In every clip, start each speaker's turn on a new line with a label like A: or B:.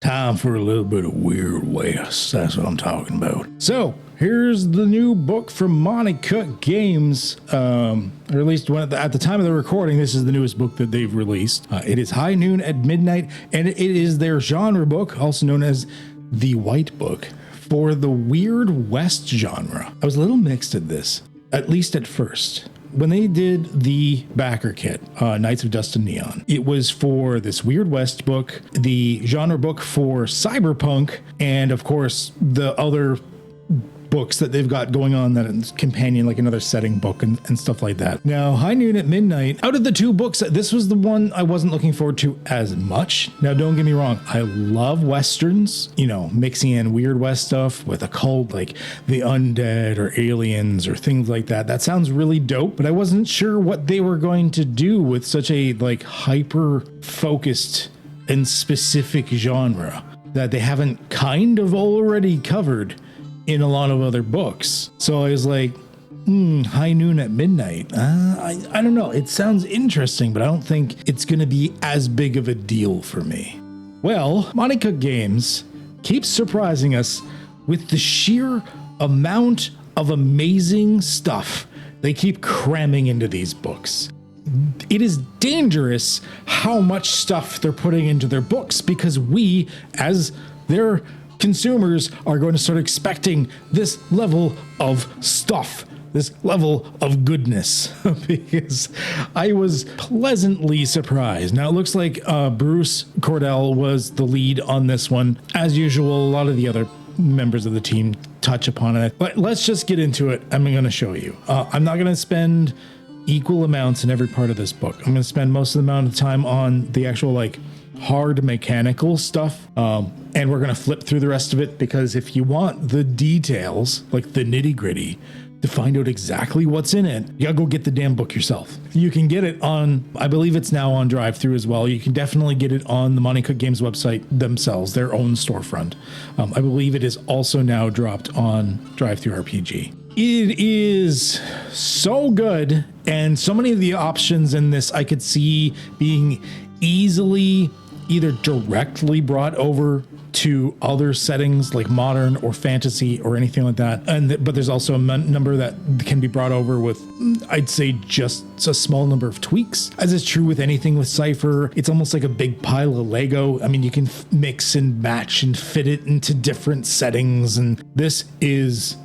A: Time for a little bit of Weird West. That's what I'm talking about. So, here's the new book from Canuck Games, or at least at the time of the recording, this is the newest book that they've released. It is High Noon at Midnight, and it is their genre book, also known as the White Book, for the Weird West genre. I was a little mixed at this, at least at first. When they did the backer kit, Knights of Dust and Neon, it was for this Weird West book, the genre book for Cyberpunk, and of course the other books that they've got going on that is companion, like another setting book and stuff like that. Now, High Noon at Midnight, out of the two books, this was the one I wasn't looking forward to as much. Now, don't get me wrong, I love Westerns, you know, mixing in Weird West stuff with occult, like the undead or aliens or things like that. That sounds really dope, but I wasn't sure what they were going to do with such a like hyper focused and specific genre that they haven't kind of already covered in a lot of other books. So I was like, High Noon at Midnight. I don't know. It sounds interesting, but I don't think it's going to be as big of a deal for me. Well, Canuck Games keeps surprising us with the sheer amount of amazing stuff they keep cramming into these books. It is dangerous how much stuff they're putting into their books, because we, as their consumers, are going to start expecting this level of stuff, this level of goodness, because I was pleasantly surprised. Now, it looks like Bruce Cordell was the lead on this one. As usual, a lot of the other members of the team touch upon it, but let's just get into it. I'm going to show you. I'm not going to spend equal amounts in every part of this book. I'm going to spend most of the amount of time on the actual like hard mechanical stuff, and we're going to flip through the rest of it, because if you want the details, like the nitty gritty, to find out exactly what's in it, you gotta go get the damn book yourself. You can get it on, I believe it's now on drive-thru as well. You can definitely get it on the Canuck Games website themselves, their own storefront. I believe it is also now dropped on drive-thru RPG. It is so good, and so many of the options in this I could see being easily either directly brought over to other settings like modern or fantasy or anything like that, but there's also a number that can be brought over with, I'd say, just a small number of tweaks. As is true with anything with Cypher, it's almost like a big pile of Lego. I mean, you can mix and match and fit it into different settings, and this is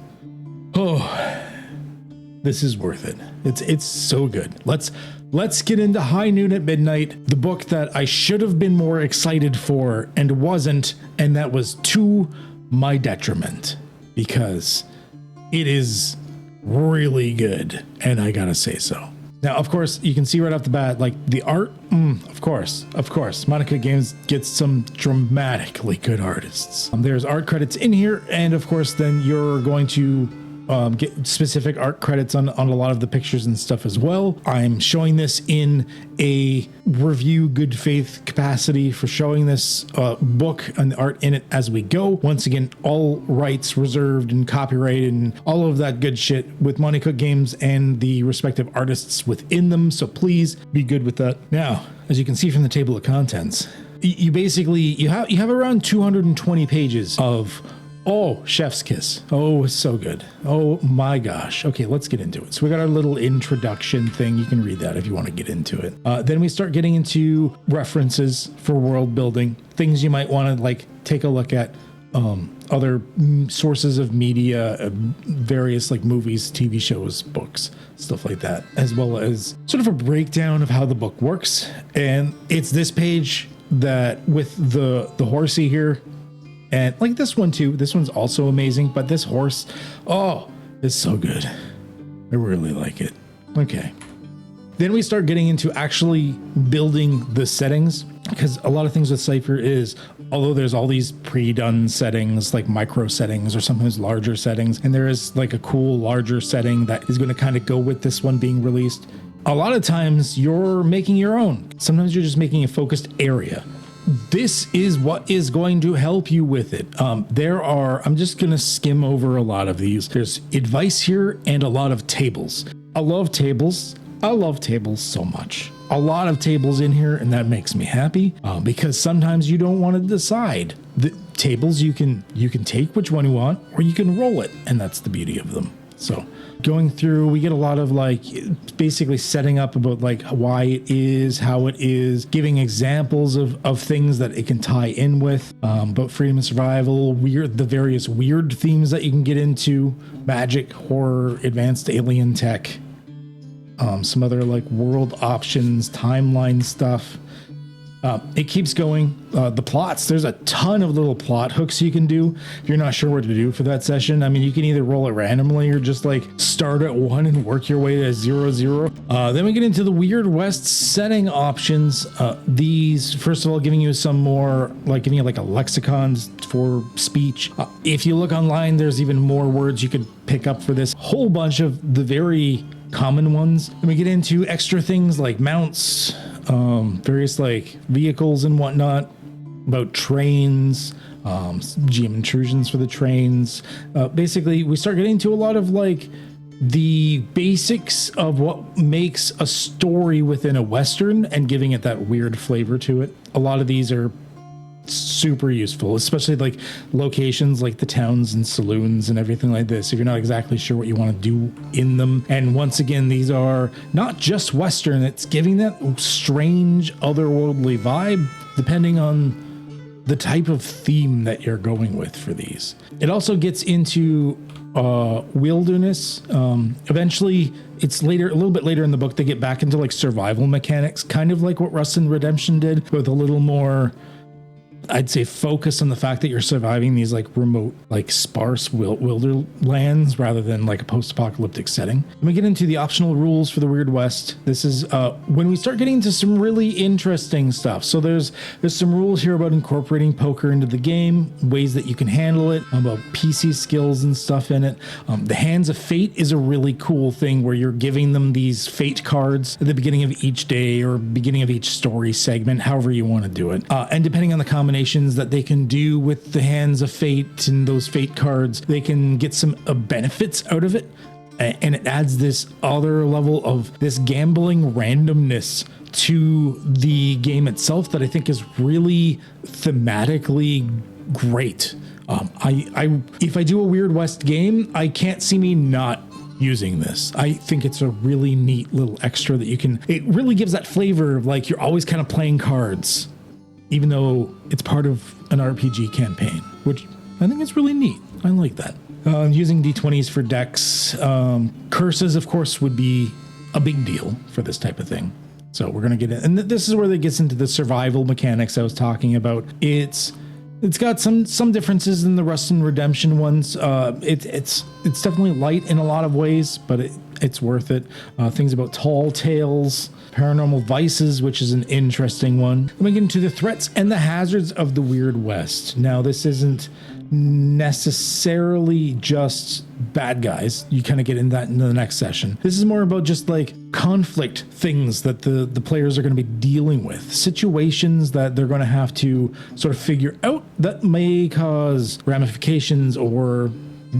A: this is worth it. It's so good. Let's get into High Noon at Midnight, the book that I should have been more excited for and wasn't, and that was to my detriment, because it is really good, and I gotta say so. Now, of course, you can see right off the bat, like the art, of course. Canuck Games gets some dramatically good artists. There's art credits in here, and of course, then you're going to get specific art credits on a lot of the pictures and stuff as well. I'm showing this in a review good faith capacity for showing this book and the art in it as we go. Once again, all rights reserved and copyrighted and all of that good shit with Canuck Games and the respective artists within them. So please be good with that. Now, as you can see from the table of contents, you basically, you have around 220 pages of chef's kiss. Oh, it's so good. Oh my gosh. Okay, let's get into it. So we got our little introduction thing. You can read that if you want to get into it. Then we start getting into references for world building, things you might want to like take a look at, other sources of media, various like movies, TV shows, books, stuff like that, as well as sort of a breakdown of how the book works. And it's this page that with the horsey here, and like this one too, this one's also amazing, but this horse, it's so good. I really like it. Okay. Then we start getting into actually building the settings, because a lot of things with Cypher is, although there's all these pre-done settings, like micro settings or sometimes larger settings, and there is like a cool larger setting that is going to kind of go with this one being released. A lot of times you're making your own. Sometimes you're just making a focused area. This is what is going to help you with it. I'm just going to skim over a lot of these. There's advice here and a lot of tables. I love tables. I love tables so much. A lot of tables in here, and that makes me happy, because sometimes you don't want to decide the tables, you can take which one you want, or you can roll it, and that's the beauty of them. So going through, we get a lot of like basically setting up about like why it is, how it is, giving examples of things that it can tie in with, about freedom and survival, the various weird themes that you can get into, magic, horror, advanced alien tech, some other like world options, timeline stuff. It keeps going. The plots, there's a ton of little plot hooks you can do if you're not sure what to do for that session. I mean, you can either roll it randomly or just like start at 1 and work your way to 0. Then we get into the Weird West setting options. These, first of all, giving you some more, like giving you like a lexicon for speech. If you look online, there's even more words you could pick up for this. Whole bunch of the very common ones. Then we get into extra things like mounts, various like vehicles and whatnot, about trains, GM intrusions for the trains. Basically, we start getting into a lot of like the basics of what makes a story within a Western and giving it that weird flavor to it. A lot of these are super useful, especially like locations like the towns and saloons and everything like this, if you're not exactly sure what you want to do in them. And once again, these are not just Western, it's giving that strange otherworldly vibe depending on the type of theme that you're going with for these. It also gets into wilderness. Eventually, it's later, a little bit later in the book, they get back into like survival mechanics, kind of like what Rust and Redemption did, with a little more, I'd say, focus on the fact that you're surviving these like remote, like sparse wilderlands rather than like a post-apocalyptic setting. And we get into the optional rules for the Weird West. This is when we start getting into some really interesting stuff. So there's some rules here about incorporating poker into the game, ways that you can handle it, about PC skills and stuff in it. The Hands of Fate is a really cool thing where you're giving them these fate cards at the beginning of each day or beginning of each story segment, however you want to do it. And depending on the combination that they can do with the Hands of Fate and those fate cards, they can get some benefits out of it, and it adds this other level of this gambling randomness to the game itself that I think is really thematically great. If I do a Weird West game, I can't see me not using this. I think it's a really neat little extra that you can, it really gives that flavor of like you're always kind of playing cards, even though it's part of an RPG campaign, which I think is really neat. I like that. Using D20s for decks. Curses, of course, would be a big deal for this type of thing. So we're going to get in. And this is where it gets into the survival mechanics I was talking about. It's got some differences in the Rust and Redemption ones. It's definitely light in a lot of ways, but it's worth it. Things about tall tales, paranormal vices, which is an interesting one. Then we get into the threats and the hazards of the Weird West. Now, this isn't necessarily just bad guys. You kind of get into that in the next session. This is more about just like conflict things that the players are going to be dealing with, situations that they're going to have to sort of figure out that may cause ramifications or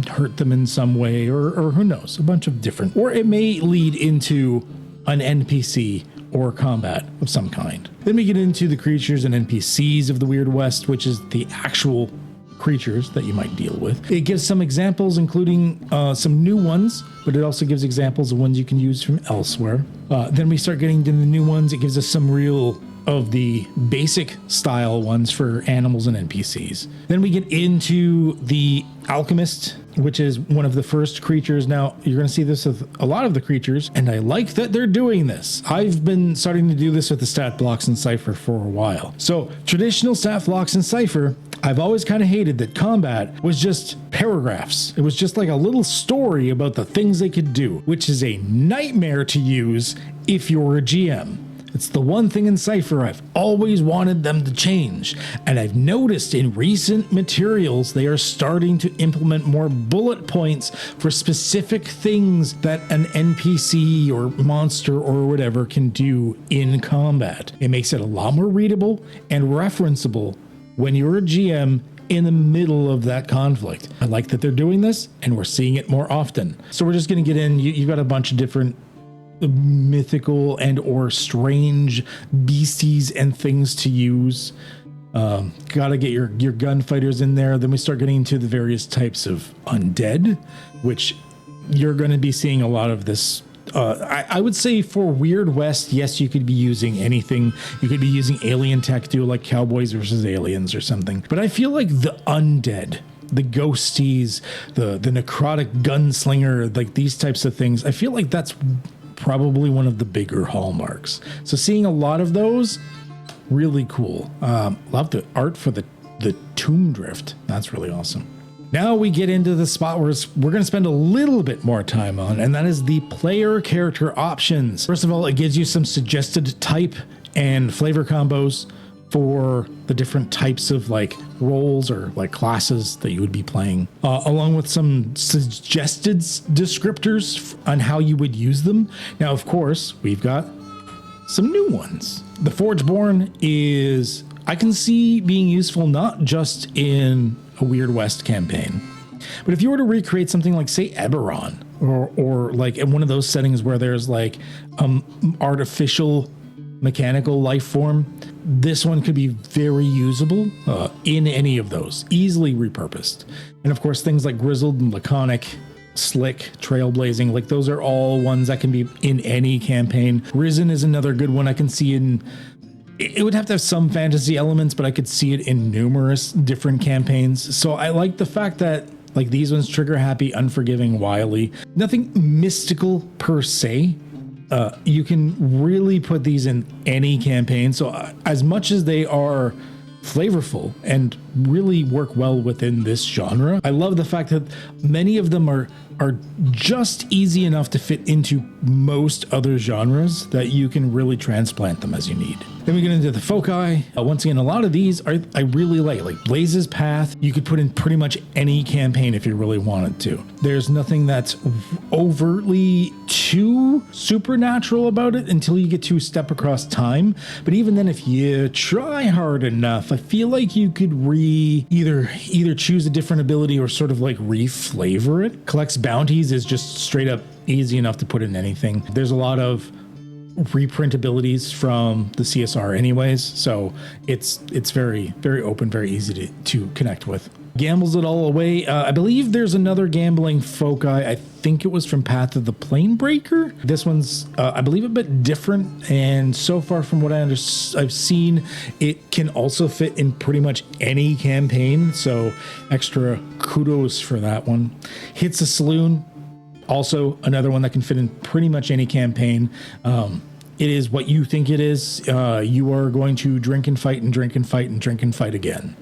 A: hurt them in some way, or who knows, a bunch of different, or it may lead into an NPC or combat of some kind. Then we get into the creatures and NPCs of the Weird West, which is the actual creatures that you might deal with. It gives some examples, including some new ones, but it also gives examples of ones you can use from elsewhere. Then we start getting to the new ones. It gives us some real of the basic style ones for animals and NPCs. Then we get into the Alchemist, which is one of the first creatures. Now, you're going to see this with a lot of the creatures, and I like that they're doing this. I've been starting to do this with the stat blocks in Cypher for a while. So, traditional stat blocks in Cypher, I've always kind of hated that combat was just paragraphs. It was just like a little story about the things they could do, which is a nightmare to use if you're a GM. It's the one thing in Cypher I've always wanted them to change, and I've noticed in recent materials they are starting to implement more bullet points for specific things that an NPC or monster or whatever can do in combat. It makes it a lot more readable and referenceable when you're a GM in the middle of that conflict. I like that they're doing this, and we're seeing it more often. So we're just going to get in. You've got a bunch of different mythical and or strange beasties and things to use. Gotta get your gunfighters in there. Then we start getting into the various types of undead, which you're going to be seeing a lot of this. I would say for Weird West, yes, you could be using anything. You could be using alien tech, do like Cowboys versus Aliens or something. But I feel like the undead, the ghosties, the necrotic gunslinger, like these types of things, I feel like that's probably one of the bigger hallmarks. So seeing a lot of those, really cool. Love the art for the tomb drift. That's really awesome. Now we get into the spot where we're going to spend a little bit more time on, and that is the player character options. First of all, it gives you some suggested type and flavor combos for the different types of like roles or like classes that you would be playing, along with some suggested descriptors on how you would use them. Now, of course, we've got some new ones. The Forgeborn is, I can see being useful not just in a Weird West campaign, but if you were to recreate something like, say, Eberron, or like in one of those settings where there's like artificial mechanical life form, this one could be very usable in any of those, easily repurposed. And of course, things like Grizzled and Laconic, Slick, Trailblazing, like those are all ones that can be in any campaign. Risen is another good one I can see in. It would have to have some fantasy elements, but I could see it in numerous different campaigns. So I like the fact that like these ones, Trigger Happy, Unforgiving, Wily, nothing mystical per se. You can really put these in any campaign. So as much as they are flavorful and really work well within this genre, I love the fact that many of them are just easy enough to fit into most other genres that you can really transplant them as you need. Then we get into the foci. Once again, a lot of these I really like Blaze's Path. You could put in pretty much any campaign if you really wanted to. There's nothing that's overtly too supernatural about it until you get to Step Across Time. But even then, if you try hard enough, I feel like you could either choose a different ability or sort of like re-flavor it. Collects bounties is just straight up easy enough to put in anything. There's a lot of reprint abilities from the CSR anyways, so it's very, very open, very easy to connect with. Gambles it all away. I believe there's another gambling foci. I think it was from Path of the Planebreaker. This one's, I believe, a bit different, and so far from what I've seen, it can also fit in pretty much any campaign, so extra kudos for that one. Hits a Saloon, also another one that can fit in pretty much any campaign. It is what you think it is. You are going to drink and fight and drink and fight and drink and fight again.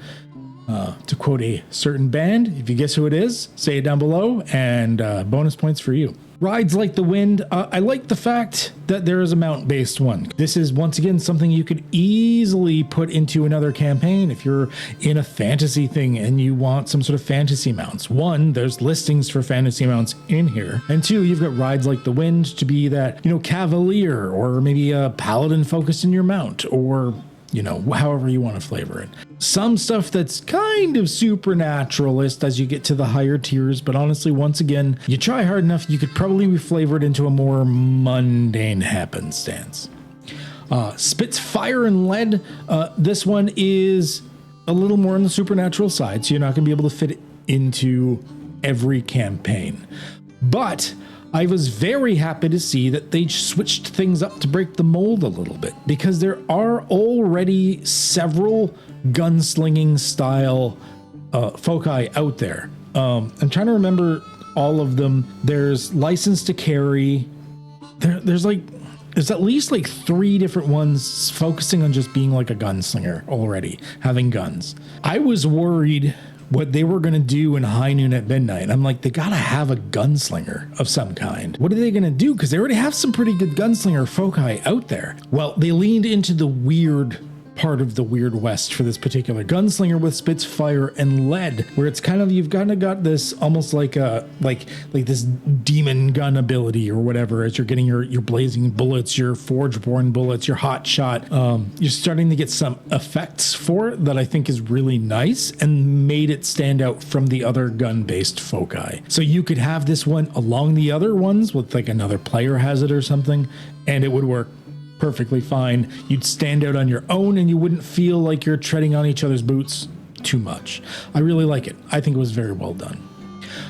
A: To quote a certain band, if you guess who it is, say it down below, and bonus points for you. Rides Like the Wind. I like the fact that there is a mount-based one. This is, once again, something you could easily put into another campaign if you're in a fantasy thing and you want some sort of fantasy mounts. One, there's listings for fantasy mounts in here. And two, you've got Rides Like the Wind to be that, cavalier, or maybe a paladin focused in your mount, or however you want to flavor it. Some stuff that's kind of supernaturalist as you get to the higher tiers, but honestly, once again, you try hard enough, you could probably reflavor it into a more mundane happenstance. Spits Fire and Lead. This one is a little more on the supernatural side, so you're not going to be able to fit it into every campaign. But I was very happy to see that they switched things up to break the mold a little bit, because there are already several gunslinging style foci out there. I'm trying to remember all of them. There's License to Carry. There's at least like 3 different ones focusing on just being like a gunslinger already, having guns. I was worried what they were going to do in High Noon at Midnight. I'm like, they got to have a gunslinger of some kind. What are they going to do? Because they already have some pretty good gunslinger foci out there. Well, they leaned into the weird part of the Weird West for this particular gunslinger with Spits Fire and Lead, where it's kind of, you've kind of got this almost like a like this demon gun ability or whatever, as you're getting your blazing bullets, your Forgeborn bullets, your hot shot. You're starting to get some effects for it that I think is really nice and made it stand out from the other gun-based foci. So you could have this one along the other ones with like another player has it or something, and it would work perfectly fine. You'd stand out on your own and you wouldn't feel like you're treading on each other's boots too much. I really like it. I think it was very well done.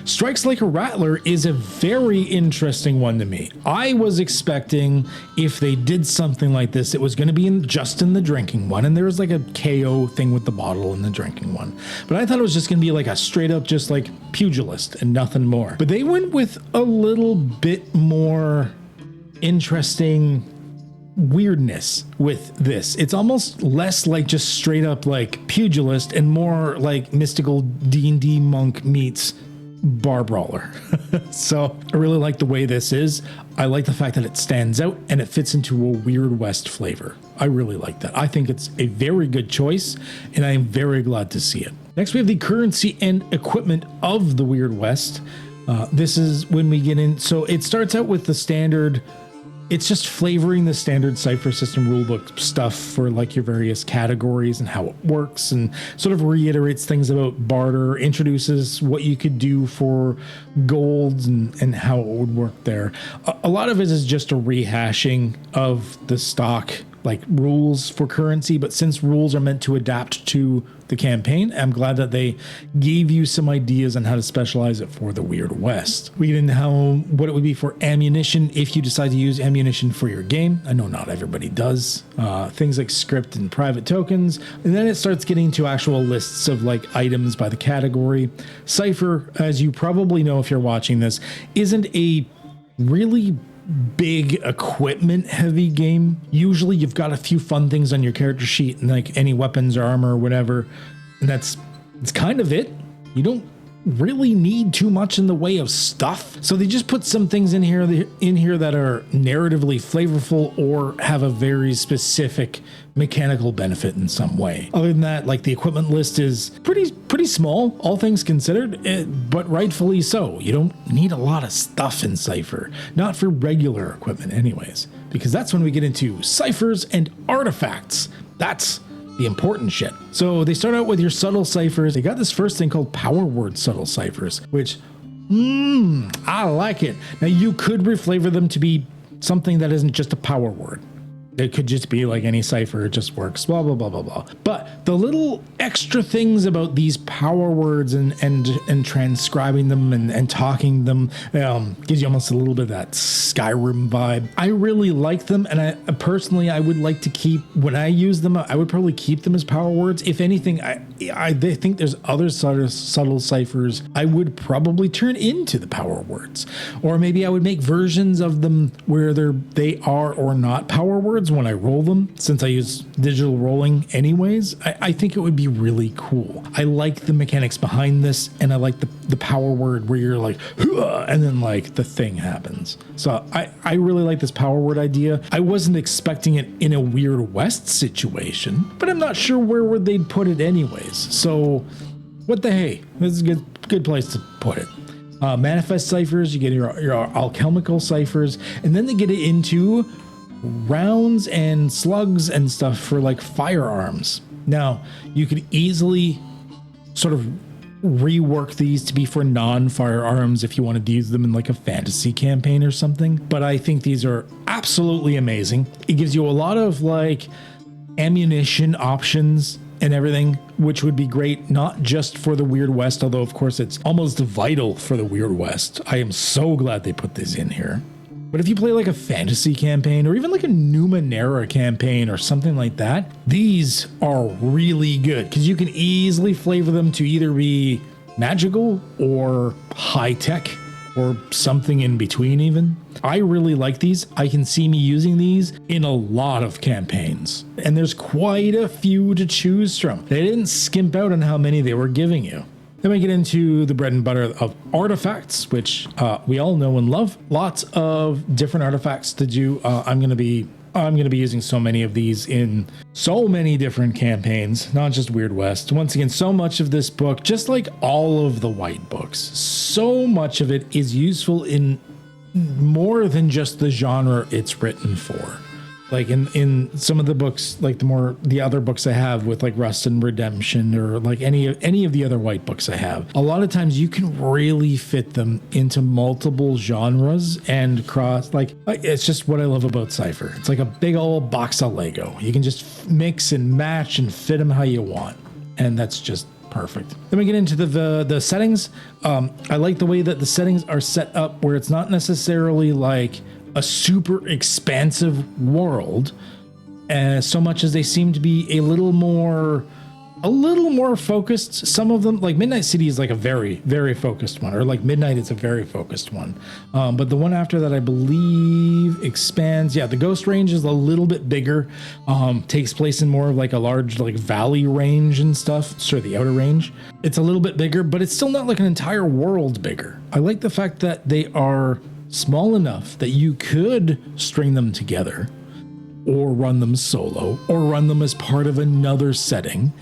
A: Strikes Like a Rattler is a very interesting one to me. I was expecting if they did something like this, it was going to be just in the drinking one, and there was like a KO thing with the bottle in the drinking one. But I thought it was just going to be like a straight up just like pugilist and nothing more. But they went with a little bit more interesting weirdness with this. It's almost less like just straight up like pugilist and more like mystical D&D monk meets bar brawler. So I really like the way this is. I like the fact that it stands out and it fits into a Weird West flavor. I really like that. I think it's a very good choice and I am very glad to see it. Next we have the currency and equipment of the Weird West. This is when we get in. So it starts out with the standard. It's just flavoring the standard Cypher system rulebook stuff for like your various categories and how it works, and sort of reiterates things about barter, introduces what you could do for golds and how it would work there. A lot of it is just a rehashing of the stock like rules for currency, but since rules are meant to adapt to the campaign, I'm glad that they gave you some ideas on how to specialize it for the Weird West. We get into what it would be for ammunition if you decide to use ammunition for your game. I know not everybody does. Things like script and private tokens, and then it starts getting to actual lists of like items by the category. Cypher, as you probably know if you're watching this, isn't a really big equipment heavy game. Usually you've got a few fun things on your character sheet and like any weapons or armor or whatever, and it's kind of it. You don't really need too much in the way of stuff, so they just put some things in here that are narratively flavorful or have a very specific mechanical benefit in some way. Other than that, like the equipment list is pretty small, all things considered, but rightfully so. You don't need a lot of stuff in Cypher, not for regular equipment anyways, because that's when we get into ciphers and artifacts. That's the important shit. So they start out with your subtle ciphers. They got this first thing called power word subtle ciphers, which I like it. Now you could reflavor them to be something that isn't just a power word. It could just be like any cipher, it just works, blah, blah, blah, blah, blah. But the little extra things about these power words and transcribing them and talking them gives you almost a little bit of that Skyrim vibe. I really like them, and I personally, I would like to keep, when I use them, I would probably keep them as power words. If anything, I think there's other subtle ciphers I would probably turn into the power words. Or maybe I would make versions of them where they are or not power words when I roll them, since I use digital rolling anyways. I think it would be really cool. I like the mechanics behind this, and I like the power word where you're like, and then like the thing happens. So I really like this power word idea. I wasn't expecting it in a Weird West situation, but I'm not sure where they'd put it anyways. So what the hey, this is a good place to put it. Manifest ciphers, you get your alchemical ciphers, and then they get it into rounds and slugs and stuff for like firearms. Now you could easily sort of rework these to be for non-firearms if you wanted to use them in like a fantasy campaign or something, but I think these are absolutely amazing. It gives you a lot of like ammunition options and everything, which would be great, not just for the Weird West, although of course it's almost vital for the Weird West. I am so glad they put this in here. But if you play like a fantasy campaign or even like a Numenera campaign or something like that, these are really good because you can easily flavor them to either be magical or high tech or something in between even. I really like these. I can see me using these in a lot of campaigns, and there's quite a few to choose from. They didn't skimp out on how many they were giving you. Then we get into the bread and butter of artifacts, which we all know and love. Lots of different artifacts to do. I'm going to be using so many of these in so many different campaigns, not just Weird West. Once again, so much of this book, just like all of the white books, so much of it is useful in more than just the genre it's written for. Like in some of the books, like the other books I have with like Rust and Redemption, or like any of the other white books I have, a lot of times you can really fit them into multiple genres and cross. Like, it's just what I love about Cypher. It's like a big old box of Lego. You can just mix and match and fit them how you want, and that's just perfect. Then we get into the settings. I like the way that the settings are set up, where it's not necessarily like a super expansive world, so much as they seem to be a little more focused. Some of them, like Midnight City, is like a very, very focused one, or like Midnight is a very focused one. But the one after that, I believe, expands. Yeah, the Ghost Range is a little bit bigger. Takes place in more of like a large like valley range and stuff. Sure, the Outer Range. It's a little bit bigger, but it's still not like an entire world bigger. I like the fact that they are small enough that you could string them together, or run them solo, or run them as part of another setting.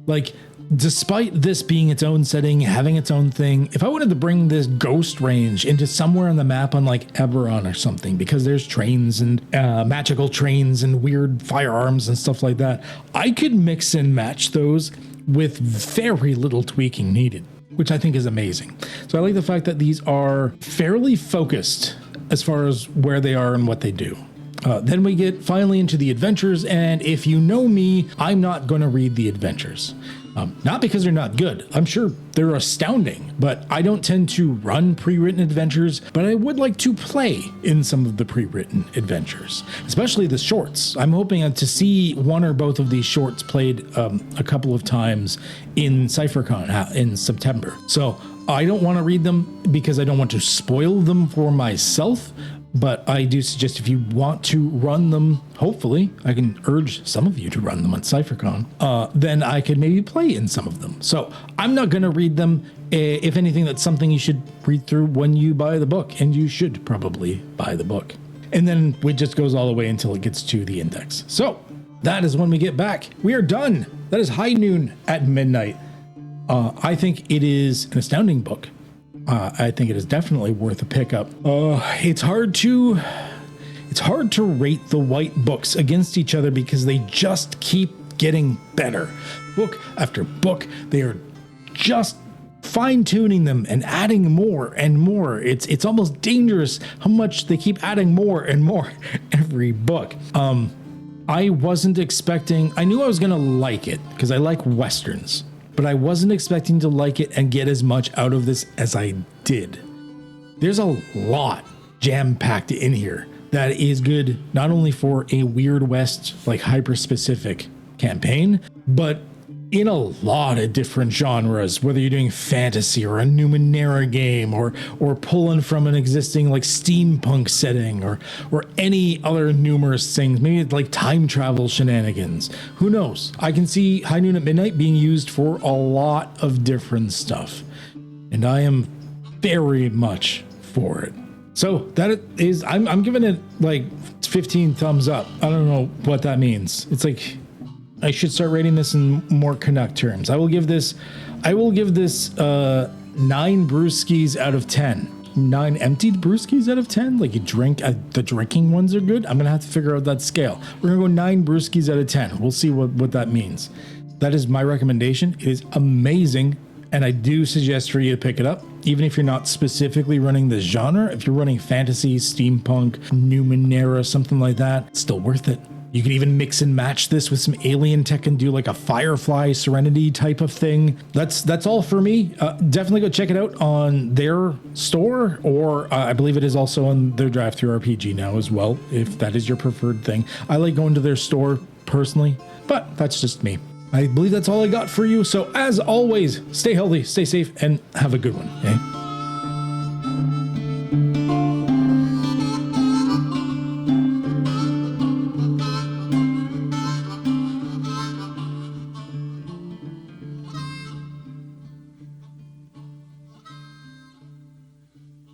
A: Like, despite this being its own setting, having its own thing, if I wanted to bring this Ghost Range into somewhere on the map on like Eberron or something, because there's trains and magical trains and weird firearms and stuff like that, I could mix and match those with very little tweaking needed, which I think is amazing. So I like the fact that these are fairly focused as far as where they are and what they do. Then we get finally into the adventures, and if you know me, I'm not going to read the adventures. Not because they're not good. I'm sure they're astounding, but I don't tend to run pre-written adventures, but I would like to play in some of the pre-written adventures, especially the shorts. I'm hoping to see one or both of these shorts played a couple of times in CypherCon in September. So I don't want to read them because I don't want to spoil them for myself. But I do suggest, if you want to run them, hopefully I can urge some of you to run them on CypherCon, then I could maybe play in some of them. So I'm not going to read them. If anything, that's something you should read through when you buy the book, and you should probably buy the book. And then it just goes all the way until it gets to the index. So that is when we get back. We are done. That is high noon at midnight. I think it is an astounding book. I think it is definitely worth a pickup. It's hard to rate the white books against each other because they just keep getting better. Book after book, they are just fine-tuning them and adding more and more. It's almost dangerous how much they keep adding more and more every book. I wasn't expecting, I knew I was gonna like it because I like Westerns, but I wasn't expecting to like it and get as much out of this as I did. There's a lot jam-packed in here that is good, not only for a Weird West, like hyper-specific campaign, but in a lot of different genres, whether you're doing fantasy or a Numenera game, or pulling from an existing like steampunk setting, or any other numerous things, maybe it's like time travel shenanigans. Who knows? I can see High Noon at Midnight being used for a lot of different stuff, and I am very much for it. So that is, I'm giving it like 15 thumbs up. I don't know what that means. It's like, I should start rating this in more Canuck terms. I will give this 9 brewskis out of 10. 9 emptied brewskis out of 10. Like you drink, the drinking ones are good. I'm gonna have to figure out that scale. We're gonna go 9 brewskis out of 10. We'll see what that means. That is my recommendation. It is amazing, and I do suggest for you to pick it up, even if you're not specifically running the genre. If you're running fantasy, steampunk, Numenera, something like that, it's still worth it. You can even mix and match this with some alien tech and do like a Firefly Serenity type of thing. That's all for me. Definitely go check it out on their store, or I believe it is also on their Drive-Thru RPG now as well, if that is your preferred thing. I like going to their store personally, but that's just me. I believe that's all I got for you. So as always, stay healthy, stay safe, and have a good one. Okay?